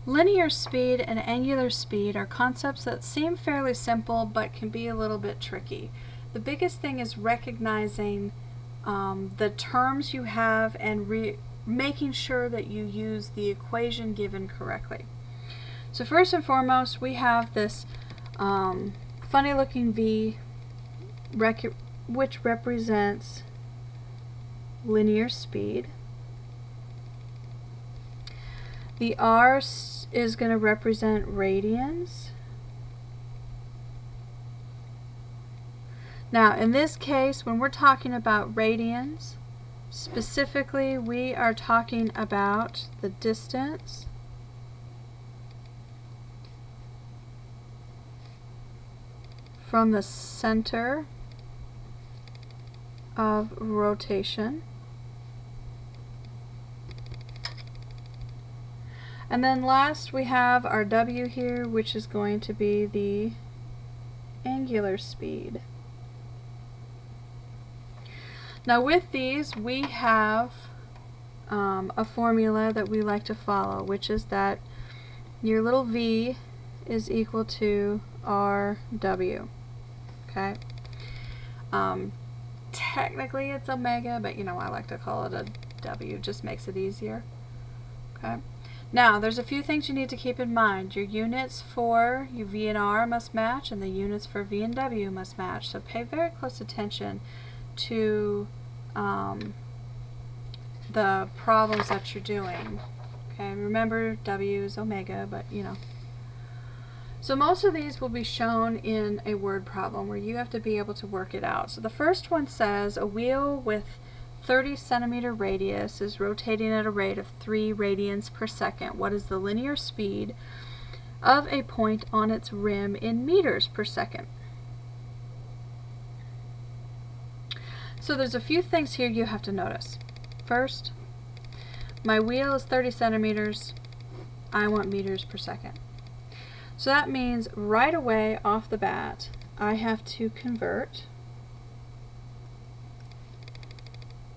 Linear speed and angular speed are concepts that seem fairly simple but can be a little bit tricky. The biggest thing is recognizing the terms you have and making sure that you use the equation given correctly. So first and foremost, we have this funny looking V which represents linear speed. The R is going to represent radians. Now, in this case, when we're talking about radians, specifically we are talking about the distance from the center of rotation. And then last we have our W here, which is going to be the angular speed. Now with these we have a formula that we like to follow, which is that your little v is equal to RW. Okay. Technically it's omega, but you know, I like to call it a W, just makes it easier. Okay. Now, there's a few things you need to keep in mind. Your units for your V and R must match, and the units for V and W must match. So pay very close attention to the problems that you're doing. Okay, remember W is omega, but you know. So most of these will be shown in a word problem where you have to be able to work it out. So the first one says a wheel with 30 centimeter radius is rotating at a rate of 3 radians per second. What is the linear speed of a point on its rim in meters per second? So there's a few things here you have to notice. First, my wheel is 30 centimeters. I want meters per second. So that means right away off the bat, I have to convert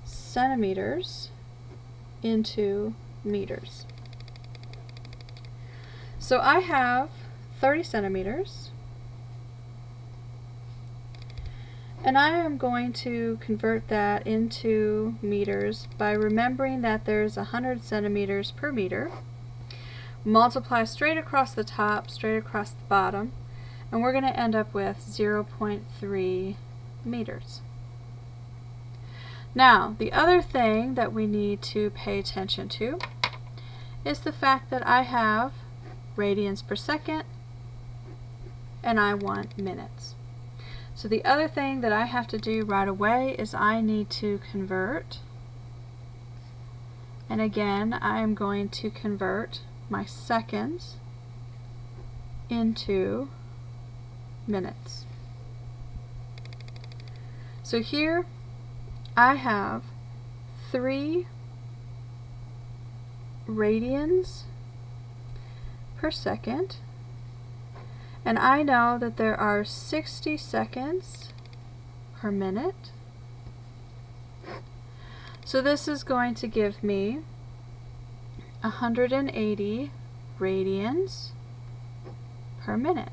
centimeters into meters. So I have 30 centimeters, and I am going to convert that into meters by remembering that there's 100 centimeters per meter. Multiply straight across the top, straight across the bottom, and we're going to end up with 0.3 meters. Now, the other thing that we need to pay attention to is the fact that I have radians per second and I want minutes. So the other thing that I have to do right away is I need to convert, and again I am going to convert my seconds into minutes. So here I have 3 radians per second, and I know that there are 60 seconds per minute. So this is going to give me 180 radians per minute.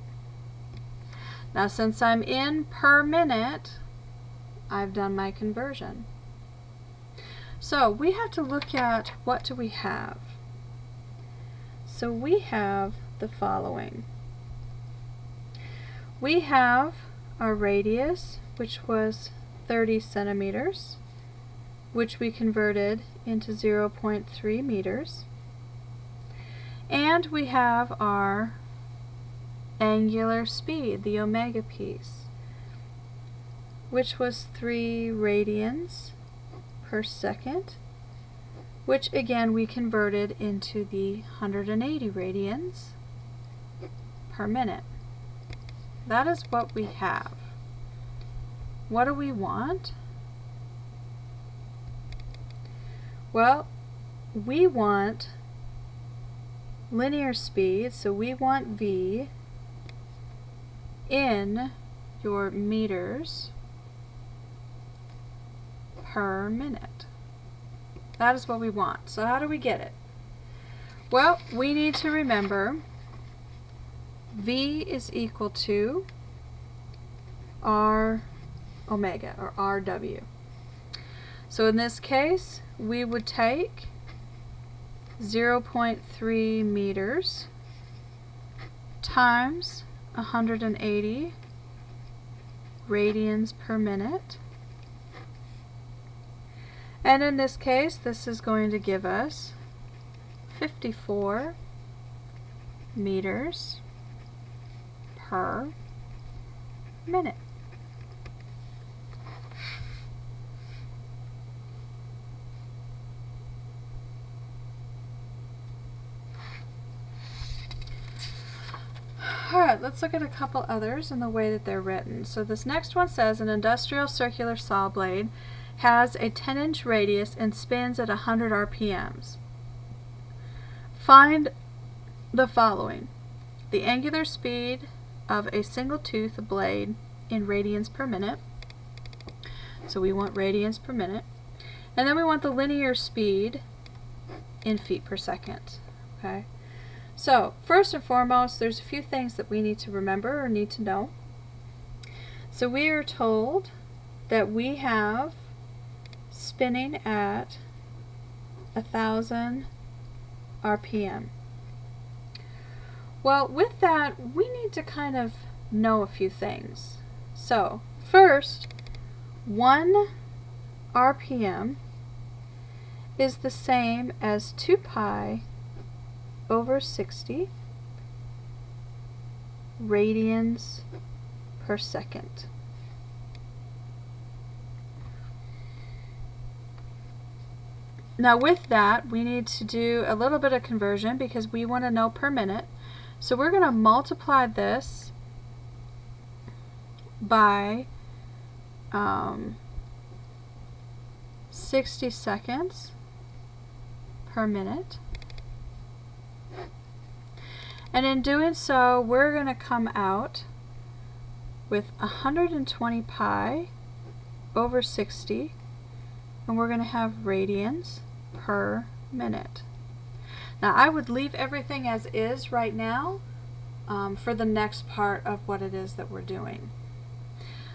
Now, since I'm in per minute, I've done my conversion. So we have to look at what do we have. So we have the following. We have our radius, which was 30 centimeters, which we converted into 0.3 meters. And we have our angular speed, the omega piece, which was 3 radians per second, which again we converted into the 180 radians per minute. That is what we have. What do we want? Well, we want linear speed, so we want V in your meters per minute. That is what we want. So how do we get it? Well, we need to remember V is equal to R omega, or RW. So in this case, we would take 0.3 meters times 180 radians per minute. And in this case, this is going to give us 54 meters per minute. Alright, let's look at a couple others and the way that they're written. So this next one says an industrial circular saw blade has a 10-inch radius and spins at 100 RPMs. Find the following: the angular speed of a single tooth blade in radians per minute. So we want radians per minute. And then we want the linear speed in feet per second. Okay? So, first and foremost, there's a few things that we need to remember or need to know. So we are told that we have spinning at 1,000 RPM. Well, with that, we need to kind of know a few things. So, first, 1 RPM is the same as 2 pi over 60 radians per second. Now with that, we need to do a little bit of conversion because we want to know per minute. So we're going to multiply this by 60 seconds per minute. And in doing so, we're going to come out with 120 pi over 60, and we're going to have radians per minute. Now I would leave everything as is right now for the next part of what it is that we're doing.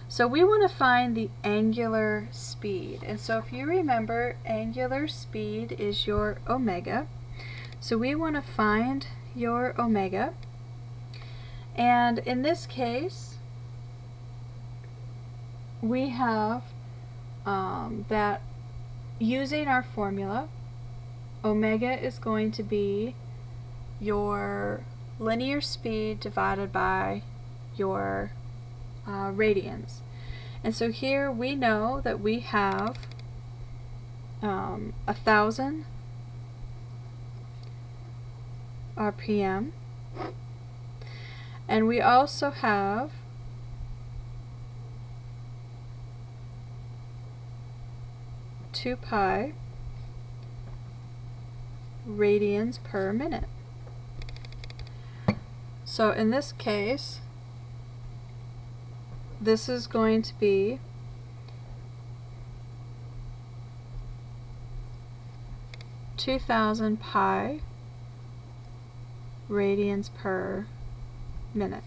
So we want to find the angular speed. And so if you remember, angular speed is your omega. So we want to find your omega. And in this case, we have that using our formula, omega is going to be your linear speed divided by your radians. And so here we know that we have 1,000 RPM, and we also have 2 pi radians per minute. So in this case, this is going to be 2,000 pi radians per minute.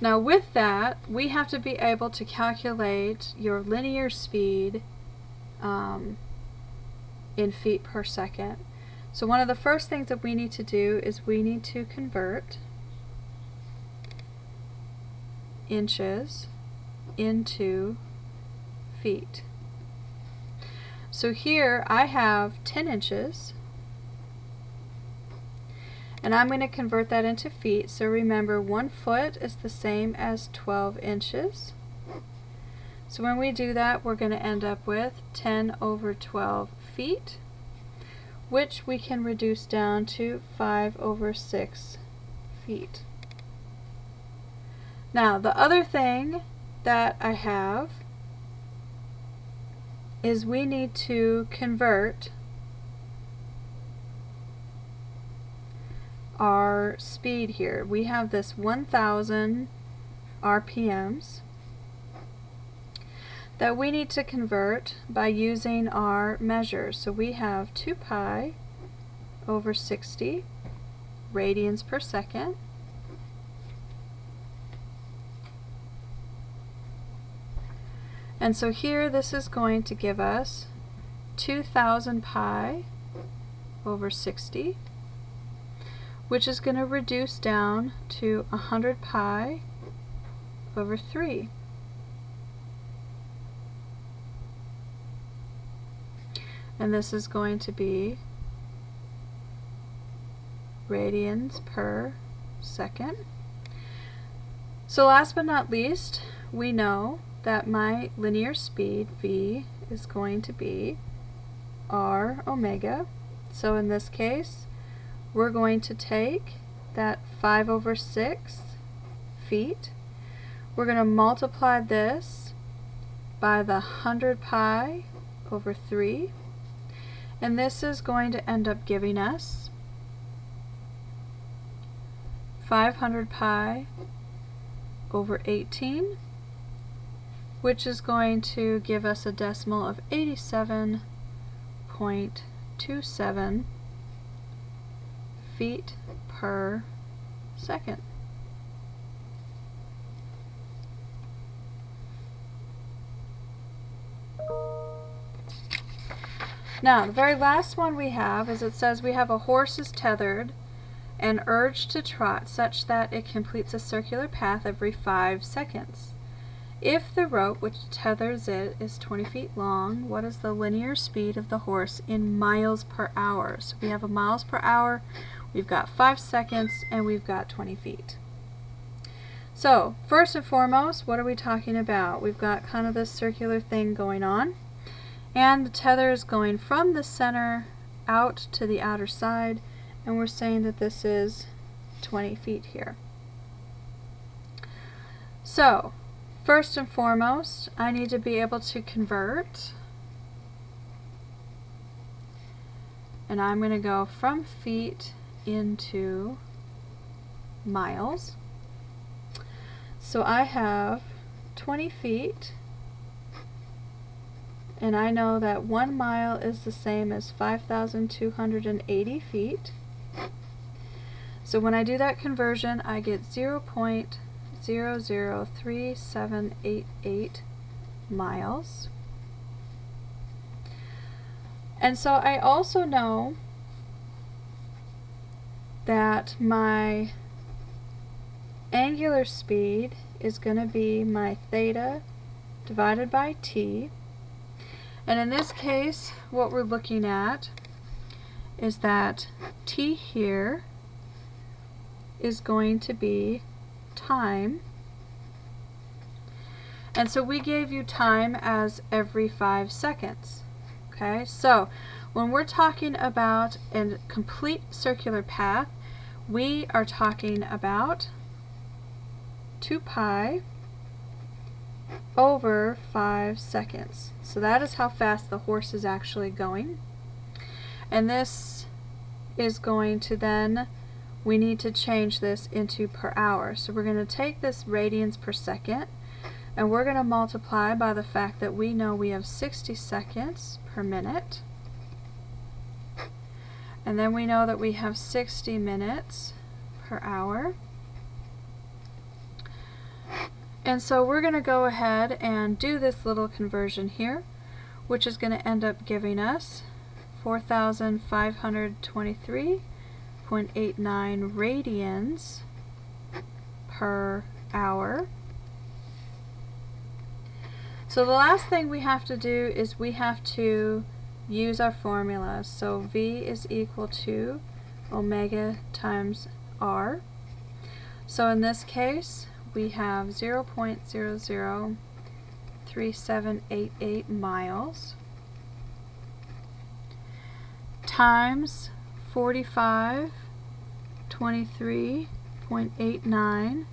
Now with that, we have to be able to calculate your linear speed in feet per second. So one of the first things that we need to do is we need to convert inches into feet. So here I have 10 inches, and I'm going to convert that into feet. So remember, 1 foot is the same as 12 inches. So when we do that, we're going to end up with 10 over 12 feet, which we can reduce down to 5 over 6 feet. Now, the other thing that I have is we need to convert our speed here. We have this 1,000 RPMs, that we need to convert by using our measures. So we have 2 pi over 60 radians per second. And so here this is going to give us 2000 pi over 60, which is going to reduce down to 100 pi over 3. And this is going to be radians per second. So last but not least, we know that my linear speed, v, is going to be r omega. So in this case, we're going to take that 5 over 6 feet. We're going to multiply this by the 100 pi over 3. And this is going to end up giving us 500 pi over 18, which is going to give us a decimal of 87.27 feet per second. Now, the very last one we have is it says we have a horse is tethered and urged to trot such that it completes a circular path every 5 seconds. If the rope which tethers it is 20 feet long, what is the linear speed of the horse in miles per hour? So we have a miles per hour, we've got 5 seconds, and we've got 20 feet. So, first and foremost, what are we talking about? We've got kind of this circular thing going on, and the tether is going from the center out to the outer side, and we're saying that this is 20 feet here. So, first and foremost, I need to be able to convert, and I'm going to go from feet into miles. So I have 20 feet, and I know that 1 mile is the same as 5,280 feet. So when I do that conversion, I get 0.003788 miles. And so I also know that my angular speed is going to be my theta divided by t. And in this case, what we're looking at is that t here is going to be time. And so we gave you time as every 5 seconds. Okay, so when we're talking about a complete circular path, we are talking about 2 pi over 5 seconds. So that is how fast the horse is actually going. And this is going to then, we need to change this into per hour. So we're going to take this radians per second, and we're going to multiply by the fact that we know we have 60 seconds per minute. And then we know that we have 60 minutes per hour. And so we're going to go ahead and do this little conversion here, which is going to end up giving us 4,523.89 radians per hour. So the last thing we have to do is we have to use our formula. So V is equal to omega times R. So in this case, we have 0.003788 miles times 4523.89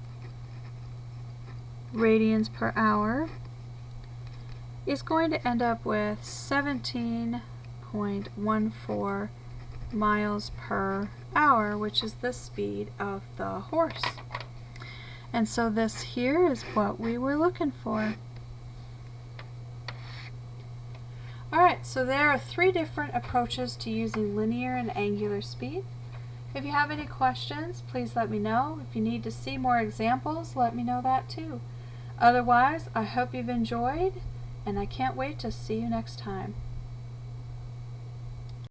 radians per hour is going to end up with 17.14 miles per hour, which is the speed of the horse. And so this here is what we were looking for. Alright, so there are 3 different approaches to using linear and angular speed. If you have any questions, please let me know. If you need to see more examples, let me know that too. Otherwise, I hope you've enjoyed, and I can't wait to see you next time.